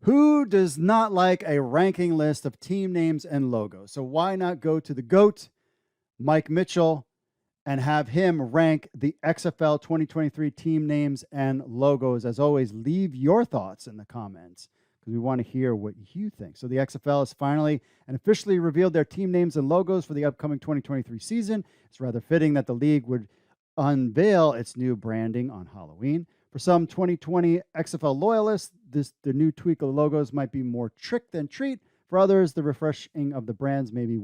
Who does not like a ranking list of team names and logos? So why not go to the GOAT, Mike Mitchell, and have him rank the XFL 2023 team names and logos? As always, leave your thoughts in the comments because we want to hear what you think. So the XFL has finally and officially revealed their team names and logos for the upcoming 2023 season. It's rather fitting that the league would unveil its new branding on Halloween. For some 2020 XFL loyalists, the new tweak of the logos might be more trick than treat. For others, the refreshing of the brands may be a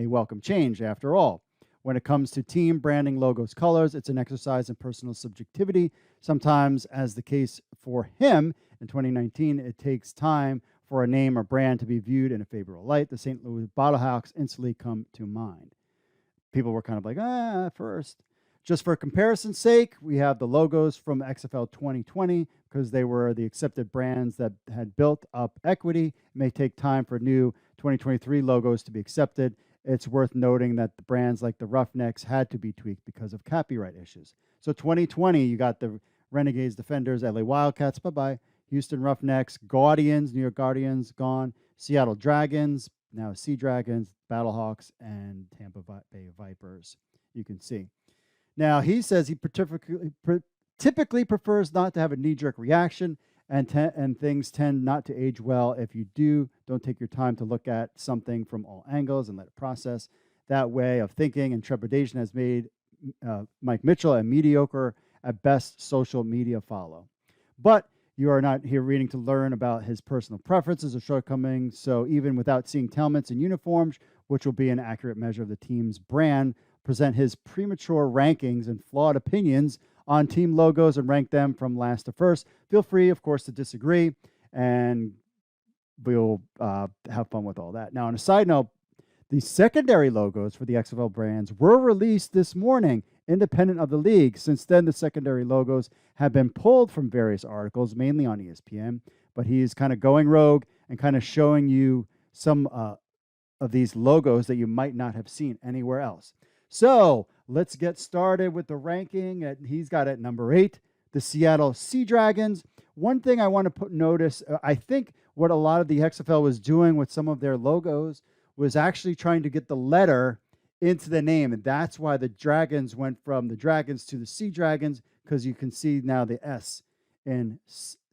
welcome change. After all, when it comes to team branding, logos, colors, it's an exercise in personal subjectivity. Sometimes, as the case for him in 2019, it takes time for a name or brand to be viewed in a favorable light. The St. Louis Battlehawks instantly come to mind. People were kind of like, at first. Just for comparison's sake, we have the logos from XFL 2020 because they were the accepted brands that had built up equity. It may take time for new 2023 logos to be accepted. It's worth noting that the brands like the Roughnecks had to be tweaked because of copyright issues. So 2020, you got the Renegades, Defenders, LA Wildcats, bye-bye. Houston Roughnecks, Guardians, New York Guardians, gone. Seattle Dragons, now Sea Dragons, Battlehawks, and Tampa Bay Vipers. You can see. Now, he says he typically prefers not to have a knee-jerk reaction, and things tend not to age well. If you don't take your time to look at something from all angles and let it process. That way of thinking and trepidation has made Mike Mitchell a mediocre at best social media follow. But you are not here reading to learn about his personal preferences or shortcomings, so even without seeing helmets and uniforms, which will be an accurate measure of the team's brand, present his premature rankings and flawed opinions on team logos and rank them from last to first. Feel free, of course, to disagree, and we'll have fun with all that. Now, on a side note, the secondary logos for the XFL brands were released this morning, independent of the league. Since then, the secondary logos have been pulled from various articles, mainly on ESPN, but he's kind of going rogue and kind of showing you some of these logos that you might not have seen anywhere else. So let's get started with the ranking. He's got at number 8, the Seattle Sea Dragons. One thing I want to notice, I think what a lot of the XFL was doing with some of their logos was actually trying to get the letter into the name. And that's why the Dragons went from the Dragons to the Sea Dragons, because you can see now the S in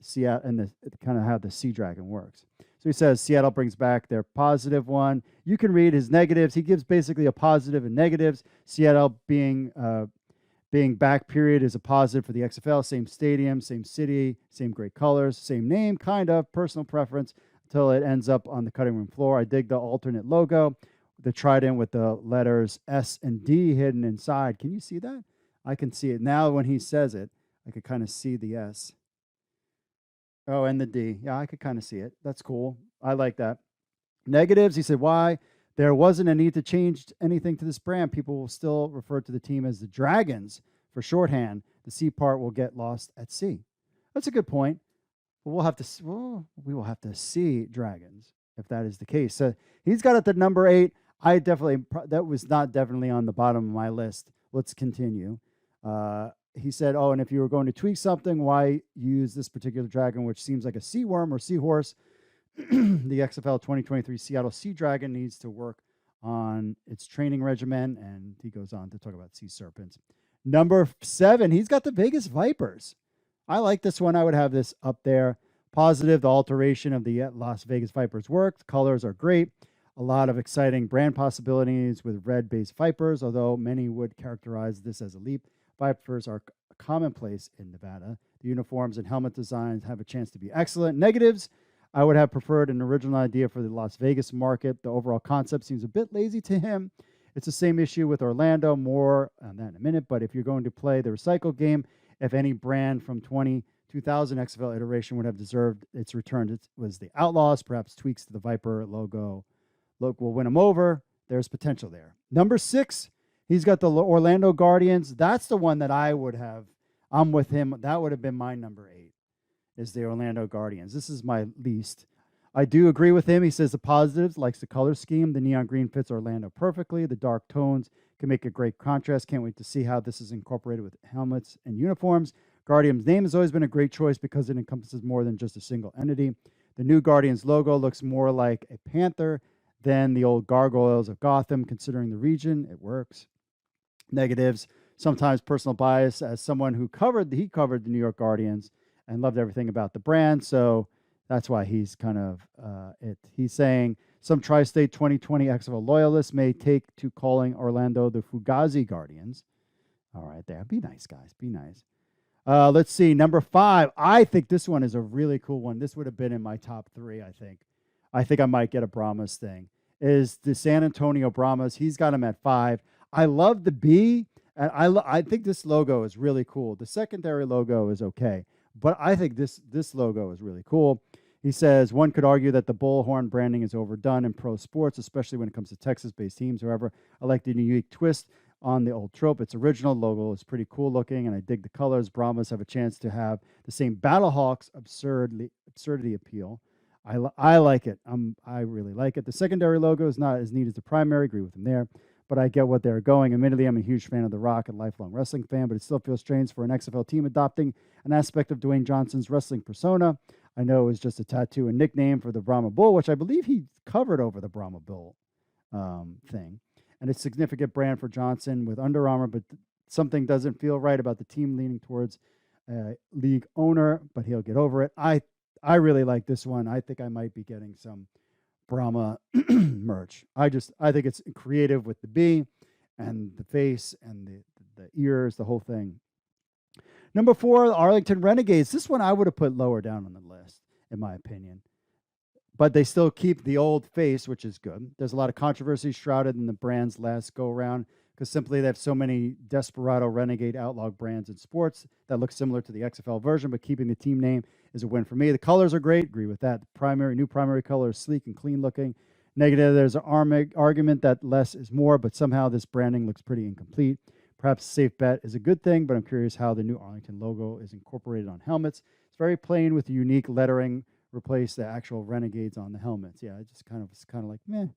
Seattle and kind of how the Sea Dragon works. So he says Seattle brings back their positive one. You can read his negatives. He gives basically a positive and negatives. Seattle being back period is a positive for the XFL. Same stadium, same city, same great colors, same name, kind of personal preference until it ends up on the cutting room floor. I dig the alternate logo, the trident with the letters S and D hidden inside. Can you see that? I can see it now. When he says it, I could kind of see the S. Oh, and the D. Yeah, I could kind of see it. That's cool. I like that. Negatives, he said, why? There wasn't a need to change anything to this brand. People will still refer to the team as the Dragons for shorthand. The C part will get lost at sea. That's a good point. But we will have to see Dragons if that is the case. So he's got it at number 8. That was not definitely on the bottom of my list. Let's continue. He said, and if you were going to tweak something, why use this particular dragon, which seems like a sea worm or seahorse? The XFL 2023 Seattle Sea Dragon needs to work on its training regimen, and he goes on to talk about sea serpents. Number 7, he's got the Vegas Vipers. I like this one. I would have this up there. Positive, the alteration of the Las Vegas Vipers worked. Colors are great. A lot of exciting brand possibilities with red-based Vipers, although many would characterize this as a leap. Vipers are commonplace in Nevada. The uniforms and helmet designs have a chance to be excellent. Negatives, I would have preferred an original idea for the Las Vegas market. The overall concept seems a bit lazy to him. It's the same issue with Orlando, more on that in a minute, but if you're going to play the recycle game, if any brand from 2000 XFL iteration would have deserved its return, it was the Outlaws. Perhaps tweaks to the Viper logo will win them over. There's potential there. Number 6, he's got the Orlando Guardians. That's the one that I would have. I'm with him. That would have been my number 8, is the Orlando Guardians. This is my least. I do agree with him. He says the positives, likes the color scheme. The neon green fits Orlando perfectly. The dark tones can make a great contrast. Can't wait to see how this is incorporated with helmets and uniforms. Guardian's name has always been a great choice because it encompasses more than just a single entity. The new Guardians logo looks more like a panther than the old gargoyles of Gotham, considering the region. It works. Negatives, sometimes personal bias. As someone who covered the New York Guardians and loved everything about the brand, so that's why he's kind of it. He's saying some tri-state 2020 XFL loyalists may take to calling Orlando the Fugazi Guardians. All right, there. Be nice, guys. Be nice. Let's see. Number 5. I think this one is a really cool one. This would have been in my top 3, I think. I think I might get a Brahmas thing. Is the San Antonio Brahmas. He's got him at 5. I love the B, and I think this logo is really cool. The secondary logo is okay, but I think this logo is really cool. He says, one could argue that the bullhorn branding is overdone in pro sports, especially when it comes to Texas-based teams. However, I like the unique twist on the old trope. Its original logo is pretty cool looking, and I dig the colors. Brahmas have a chance to have the same Battlehawks absurdity appeal. I like it. I really like it. The secondary logo is not as neat as the primary. Agree with him there, but I get what they're going. Admittedly, I'm a huge fan of The Rock and lifelong wrestling fan, but it still feels strange for an XFL team adopting an aspect of Dwayne Johnson's wrestling persona. I know it was just a tattoo and nickname for the Brahma Bull, which I believe he covered over the Brahma Bull thing. And it's a significant brand for Johnson with Under Armour, but something doesn't feel right about the team leaning towards league owner, but he'll get over it. I really like this one. I think I might be getting some Brahma merch. I think it's creative with the B and the face and the ears, the whole thing. Number 4, the Arlington Renegades. This one I would have put lower down on the list, in my opinion. But they still keep the old face, which is good. There's a lot of controversy shrouded in the brand's last go-around because simply they have so many Desperado, Renegade, Outlaw brands in sports that look similar to the XFL version, but keeping the team name is a win for me. The colors are great. Agree with that. The new primary color is sleek and clean looking. Negative, there's an argument that less is more, but somehow this branding looks pretty incomplete. Perhaps a safe bet is a good thing, but I'm curious how the new Arlington logo is incorporated on helmets. It's very plain with unique lettering. Replace the actual Renegades on the helmets. Yeah, it's kind of like, meh,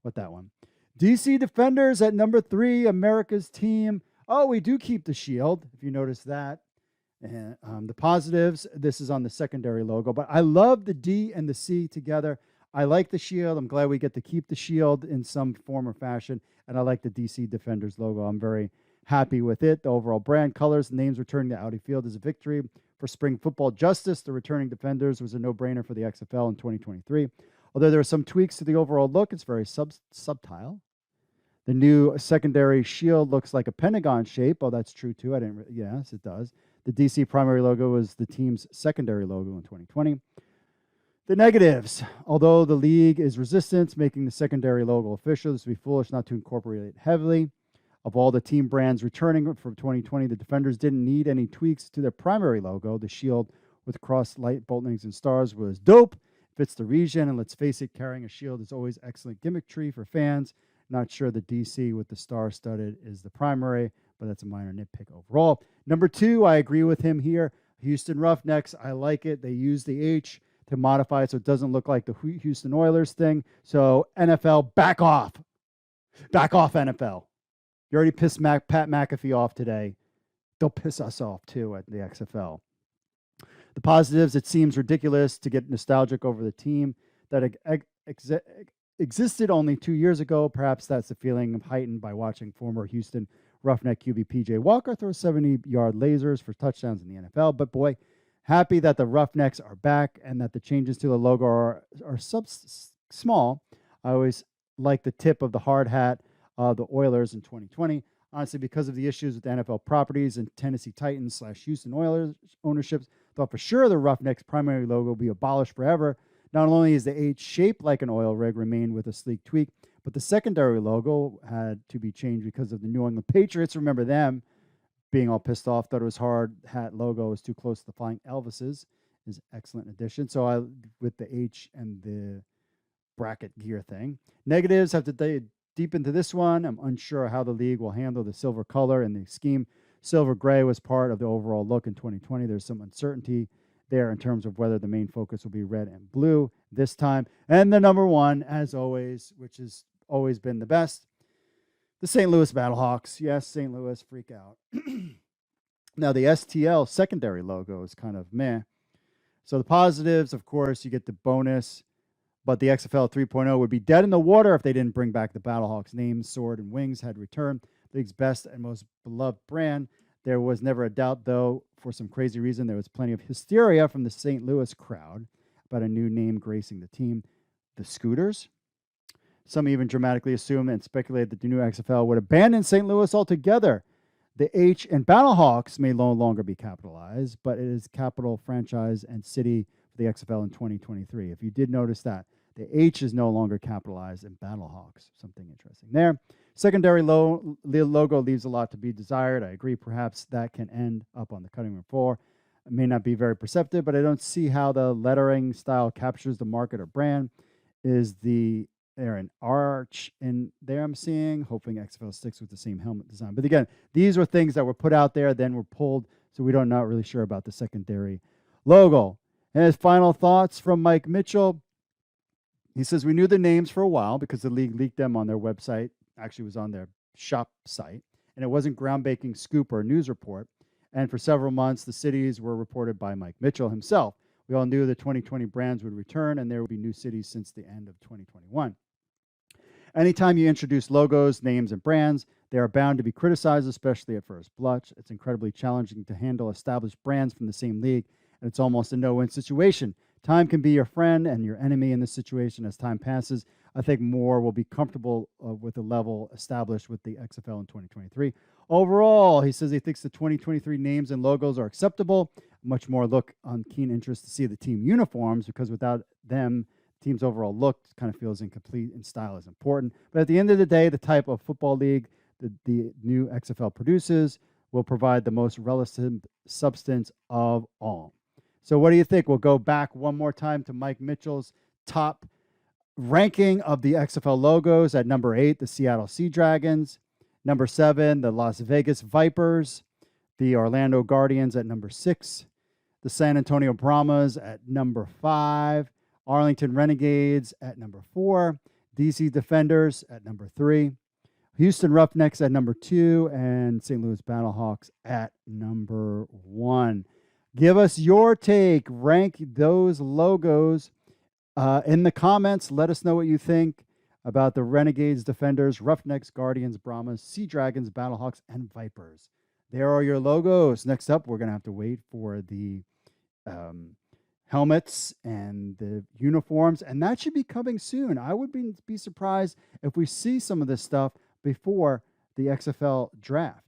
what that one. DC Defenders at number 3, America's team. Oh, we do keep the shield, if you notice that. And the positives, this is on the secondary logo, but I love the D and the C together. I like the shield. I'm glad we get to keep the shield in some form or fashion, and I like the DC Defenders logo. I'm very happy with it. The overall brand, colors, names returning to Audi Field is a victory. For spring football justice, the returning Defenders was a no-brainer for the XFL in 2023. Although there are some tweaks to the overall look, it's very subtle. The new secondary shield looks like a pentagon shape. Oh, that's true too. Yes, it does. The DC primary logo was the team's secondary logo in 2020. The negatives. Although the league is resistant, making the secondary logo official, this would be foolish not to incorporate it heavily. Of all the team brands returning from 2020, the Defenders didn't need any tweaks to their primary logo. The shield with cross light boltings and stars was dope. Fits the region, and let's face it, carrying a shield is always excellent gimmickry for fans. Not sure the DC with the star studded is the primary, but that's a minor nitpick overall. Number 2, I agree with him here. Houston Roughnecks, I like it. They use the H to modify it so it doesn't look like the Houston Oilers thing. So NFL, back off. Back off, NFL. You already pissed Pat McAfee off today. They'll piss us off, too, at the XFL. The positives, it seems ridiculous to get nostalgic over the team that existed only 2 years ago. Perhaps that's the feeling heightened by watching former Houston Roughneck QB P.J. Walker throw 70-yard lasers for touchdowns in the NFL. But, boy, happy that the Roughnecks are back and that the changes to the logo are small. I always like the tip of the hard hat the Oilers in 2020. Honestly, because of the issues with the NFL properties and Tennessee Titans / Houston Oilers ownerships, thought for sure the Roughnecks primary logo will be abolished forever. Not only is the H shaped like an oil rig remained with a sleek tweak, but the secondary logo had to be changed because of the New England Patriots. Remember them being all pissed off, thought it was hard hat logo was too close to the Flying Elvises. Is excellent addition. So with the H and the bracket gear thing. Negatives have to deep into this one. I'm unsure how the league will handle the silver color and the scheme. Silver gray was part of the overall look in 2020. There's some uncertainty there in terms of whether the main focus will be red and blue this time. And the number 1, as always, which has always been the best, the St. Louis Battlehawks. Yes, St. Louis, freak out. Now, the STL secondary logo is kind of meh. So the positives, of course, you get the bonus, but the XFL 3.0 would be dead in the water if they didn't bring back the Battlehawks. Name, sword, and wings had returned. The league's best and most beloved brand. There was never a doubt, though, for some crazy reason, there was plenty of hysteria from the St. Louis crowd about a new name gracing the team, the Scooters. Some even dramatically assumed and speculated that the new XFL would abandon St. Louis altogether. The H in Battlehawks may no longer be capitalized, but it is capital, franchise, and city for the XFL in 2023. If you did notice that, the H is no longer capitalized in Battlehawks. Something interesting there. Secondary logo leaves a lot to be desired. I agree. Perhaps that can end up on the cutting room floor. It may not be very perceptive, but I don't see how the lettering style captures the market or brand. Is there an arch in there I'm seeing? Hoping XFL sticks with the same helmet design. But again, these were things that were put out there, then were pulled, so we don't not really sure about the secondary logo. And his final thoughts from Mike Mitchell. He says, we knew the names for a while because the league leaked them on their website. Actually, was on their shop site. And it wasn't groundbreaking scoop or news report. And for several months, the cities were reported by Mike Mitchell himself. We all knew the 2020 brands would return, and there would be new cities since the end of 2021. Anytime you introduce logos, names, and brands, they are bound to be criticized, especially at first blush. It's incredibly challenging to handle established brands from the same league, and it's almost a no-win situation. Time can be your friend and your enemy in this situation. As time passes, I think more will be comfortable with the level established with the XFL in 2023. Overall, he says he thinks the 2023 names and logos are acceptable. Much more look on keen interest to see the team uniforms, because without them, team's overall look kind of feels incomplete, and style is important. But at the end of the day, the type of football league the new XFL produces will provide the most relative substance of all. So what do you think? We'll go back one more time to Mike Mitchell's top ranking of the XFL logos. At number 8, the Seattle Sea Dragons. Number 7, the Las Vegas Vipers. The Orlando Guardians at number 6. The San Antonio Brahmas at number 5. Arlington Renegades at number 4. DC Defenders at number 3. Houston Roughnecks at number 2. And St. Louis Battlehawks at number 1. Give us your take. Rank those logos in the comments. Let us know what you think about the Renegades, Defenders, Roughnecks, Guardians, Brahmas, Sea Dragons, Battlehawks, and Vipers. There are your logos. Next up, we're going to have to wait for the helmets and the uniforms, and that should be coming soon. I would be surprised if we see some of this stuff before the XFL draft.